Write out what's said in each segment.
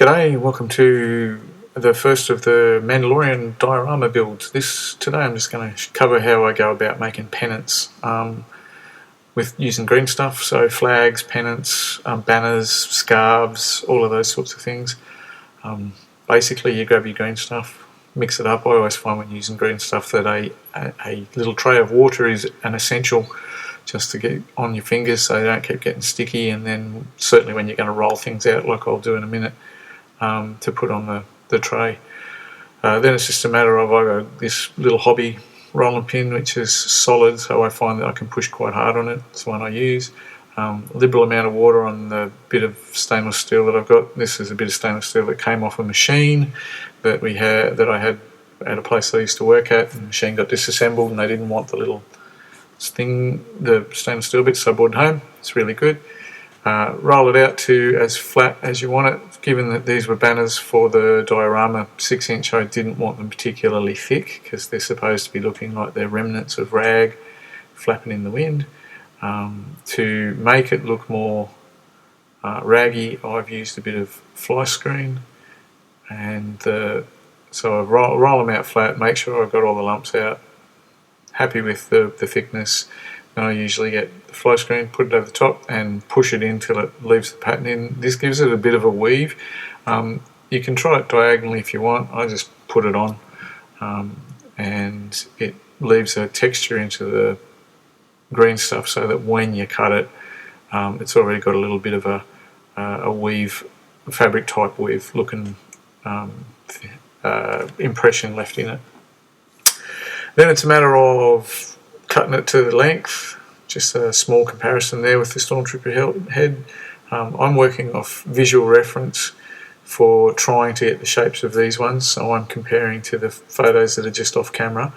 G'day, welcome to the first of the Mandalorian Diorama builds. Today I'm just going to cover how I go about making pennants with using green stuff, so flags, pennants, banners, scarves, all of those sorts of things. Basically you grab your green stuff, mix it up. I always find when using green stuff that a little tray of water is an essential, just to get on your fingers so they don't keep getting sticky, and then certainly when you're going to roll things out like I'll do in a minute, to put on the tray. Then it's just a matter of, I got this little hobby rolling pin which is solid, so I find that I can push quite hard on it. It's the one I use. Liberal amount of water on the bit of stainless steel that I've got. This is a bit of stainless steel that came off a machine that I had at a place I used to work at. The machine got disassembled and they didn't want the little thing, the stainless steel bit, so I brought it home. It's really good. Roll it out to as flat as you want it. Given that these were banners for the Diorama 6-inch, I didn't want them particularly thick because they're supposed to be looking like they're remnants of rag flapping in the wind. To make it look more raggy, I've used a bit of fly screen, and so I roll them out flat, make sure I've got all the lumps out, happy with the thickness. And I usually get the fly screen, put it over the top and push it in till it leaves the pattern in. This gives it a bit of a weave. You can try it diagonally if you want. I just put it on, and it leaves a texture into the green stuff so that when you cut it, it's already got a little bit of a weave, fabric type weave looking impression left in it. Then it's a matter of cutting it to the length. Just a small comparison there with the Stormtrooper head. I'm working off visual reference for trying to get the shapes of these ones, so I'm comparing to the photos that are just off camera.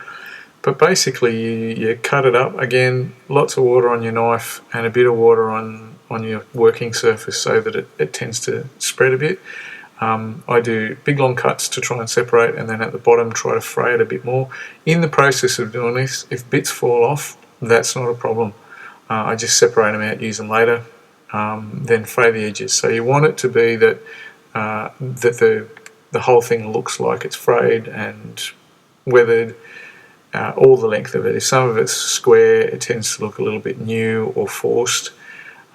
But basically you cut it up, again, lots of water on your knife and a bit of water on your working surface so that it tends to spread a bit. I do big long cuts to try and separate, and then at the bottom try to fray it a bit more. In the process of doing this, if bits fall off, that's not a problem. I just separate them out, use them later, then fray the edges. So you want it to be that the whole thing looks like it's frayed and weathered, all the length of it. If some of it's square, it tends to look a little bit new or forced.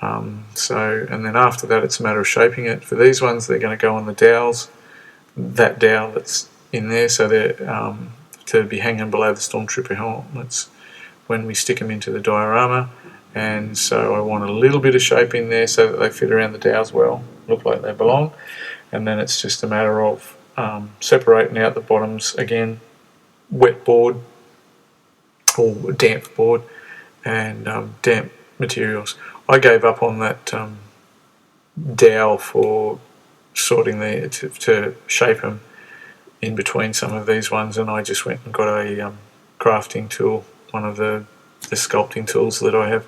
And then after that it's a matter of shaping it. For these ones, they're going to go on the dowels, that dowel that's in there, so they're to be hanging below the Stormtrooper helmets when we stick them into the diorama. And so I want a little bit of shape in there so that they fit around the dowels well, look like they belong. And then it's just a matter of separating out the bottoms, again, wet board or damp board and damp materials. I gave up on that dowel for sorting to shape them in between some of these ones, and I just went and got a crafting tool, one of the sculpting tools that I have,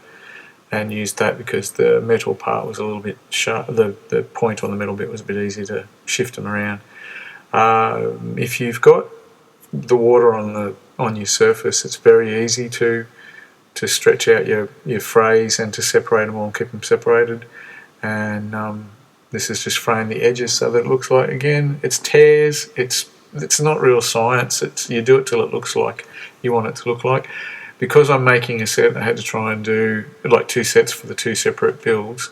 and used that because the metal part was a little bit sharp. The point on the metal bit was a bit easy to shift them around. If you've got the water on your surface, it's very easy to stretch out your frays and to separate them all and keep them separated. And this is just fraying the edges so that it looks like, again, it's tears. It's not real science. You do it till it looks like you want it to look like. Because I'm making a set, I had to try and do like 2 sets for the 2 separate builds.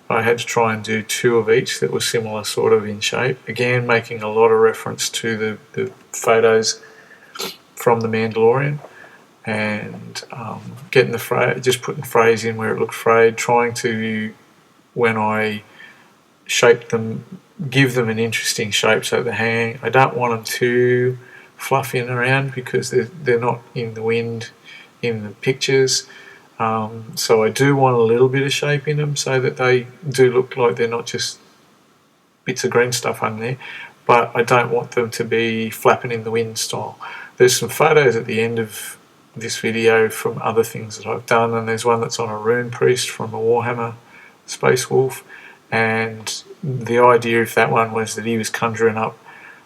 I had to try and do 2 of each that were similar sort of in shape. Again, making a lot of reference to the photos from the Mandalorian, and getting the fray, just putting frays in where it looked frayed, trying to, when I shape them, give them an interesting shape so they hang. I don't want them too fluffing around because they're not in the wind in the pictures. So I do want a little bit of shape in them so that they do look like they're not just bits of green stuff on there, but I don't want them to be flapping in the wind style. There's some photos at the end of this video from other things that I've done, and there's one that's on a rune priest from a Warhammer Space Wolf, and the idea of that one was that he was conjuring up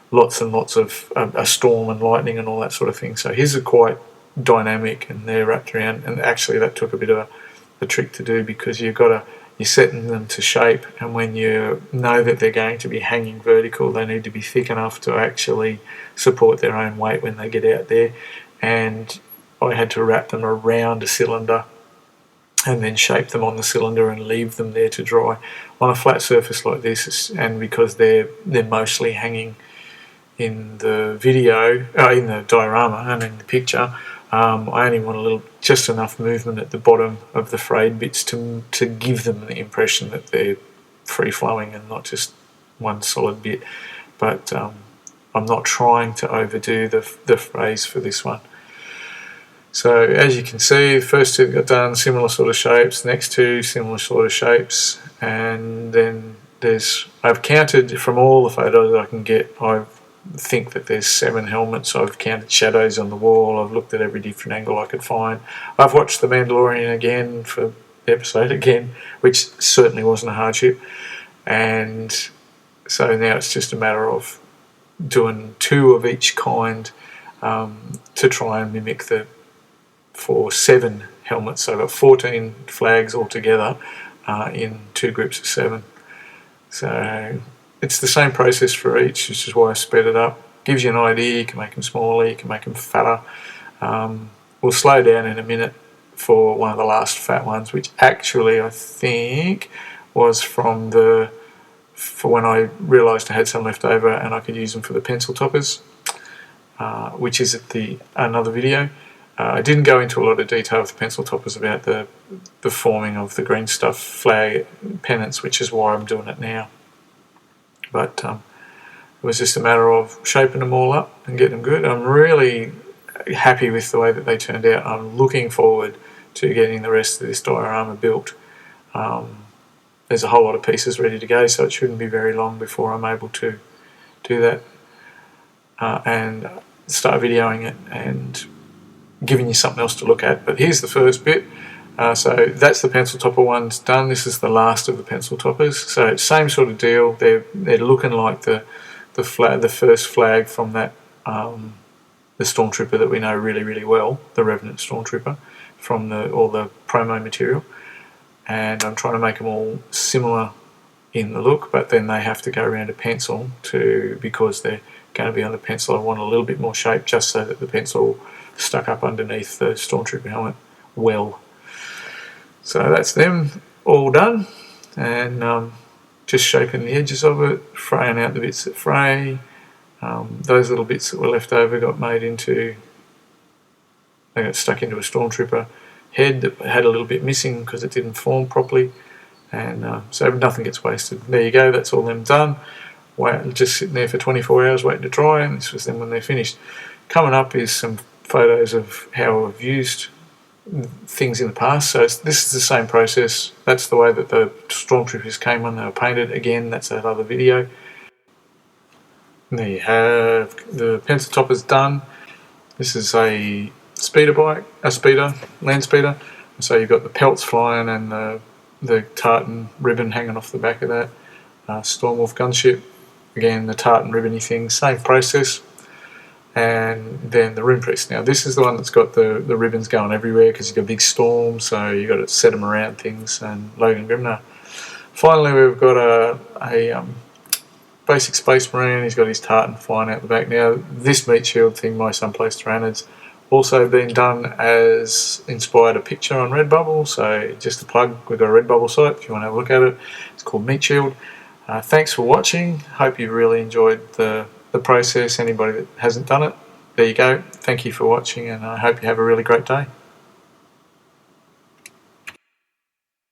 lots and lots of a storm and lightning and all that sort of thing. So his are quite dynamic and they're wrapped around, and actually that took a bit of a trick to do because you've got to you're setting them to shape, and when you know that they're going to be hanging vertical, they need to be thick enough to actually support their own weight when they get out there. And I had to wrap them around a cylinder and then shape them on the cylinder and leave them there to dry on a flat surface like this. And because they're mostly hanging in the video, in the diorama and in the picture, I only want just enough movement at the bottom of the frayed bits to give them the impression that they're free flowing and not just one solid bit. But I'm not trying to overdo the frays for this one. So as you can see, the first two got done, similar sort of shapes, next two similar sort of shapes, and then I've counted from all the photos I can get, I think that there's 7 helmets. I've counted shadows on the wall, I've looked at every different angle I could find. I've watched The Mandalorian again for the episode again, which certainly wasn't a hardship, and so now it's just a matter of doing 2 of each kind to try and mimic for 7 helmets. So I've got 14 flags altogether in 2 groups of 7. So it's the same process for each, which is why I sped it up. Gives you an idea. You can make them smaller, you can make them fatter. We'll slow down in a minute for one of the last fat ones, which actually I think was for when I realised I had some left over and I could use them for the pencil toppers, which is at another video. I didn't go into a lot of detail with the pencil toppers about the forming of the green stuff flag pennants, which is why I'm doing it now. But it was just a matter of shaping them all up and getting them good. I'm really happy with the way that they turned out. I'm looking forward to getting the rest of this diorama built. There's a whole lot of pieces ready to go, so it shouldn't be very long before I'm able to do that and start videoing it and giving you something else to look at. But here's the first bit. So that's the pencil topper ones done. This is the last of the pencil toppers. So same sort of deal. They're looking like the first flag from that the Stormtrooper that we know really, really well, the Revenant Stormtrooper, from all the promo material. And I'm trying to make them all similar in the look, but then they have to go around a pencil because they're going to be on the pencil. I want a little bit more shape just so that the pencil stuck up underneath the Stormtrooper helmet well. So that's them all done, and just shaping the edges of it, fraying out the bits that fray. Those little bits that were left over they got stuck into a Stormtrooper head that had a little bit missing because it didn't form properly, and so nothing gets wasted. There you go, that's all them done. Just sitting there for 24 hours waiting to dry, and this was them when they're finished. Coming up is some photos of how I've used things in the past. So this is the same process. That's the way that the Stormtroopers came when they were painted. Again, that's that other video. And there you have the pencil toppers done. This is a land speeder. So you've got the pelts flying and the tartan ribbon hanging off the back of that. Stormwolf gunship. Again, the tartan ribbony thing, same process. And then the Rune Priest. Now this is the one that's got the ribbons going everywhere because you've got a big storm, so you've got to set them around things. And Logan Grimner. Finally, we've got a basic Space Marine. He's got his tartan flying out the back. Now this meat shield thing, my Sunplace Tyranid's also been done as inspired a picture on RedBubble. So just a plug, we've got a RedBubble site if you want to have a look at it. It's called Meat Shield. Thanks for watching. Hope you really enjoyed the process. Anybody that hasn't done it, there you go. Thank you for watching, and I hope you have a really great day.